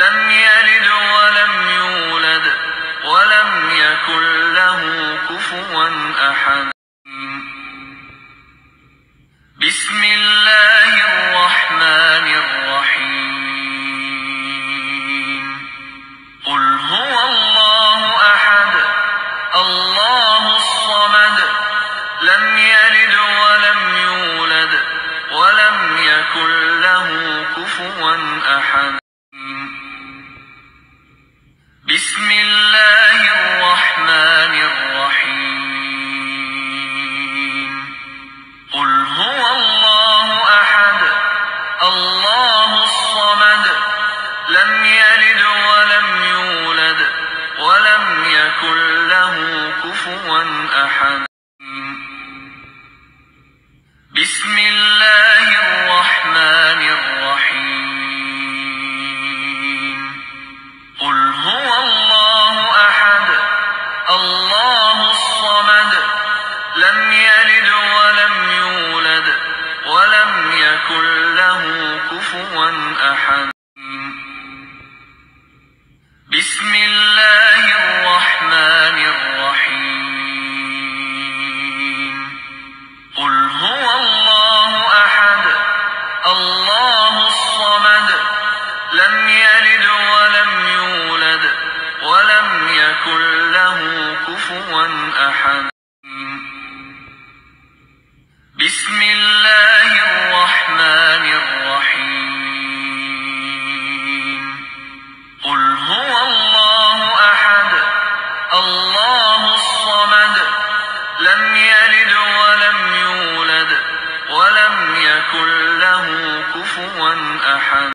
لم يلد ولم يولد ولم يكن له كفوا أحد. بسم الله الرحمن الرحيم. قل هو الله أحد الله الصمد لم يلد ولم يولد ولم يكن له كفوا أحد. بسم الله الرحمن الرحيم. قل هو الله أحد الله الصمد لم يلد ولم يولد ولم يكن له كفوا أحد. بسم الله الرحمن الرحيم. قل هو الله أحد الله الصمد لم يلد ولم يولد ولم يكن له كفوا أحد. بسم الله الرحمن الرحيم. قل هو الله أحد الله الصمد لم يلد ولم يولد ولم يكن له كفوا أحد. بسم الله الرحمن الرحيم. قل هو الله أحد الله الصمد لم يلد ولم يولد ولم يكن له كفوا أحد.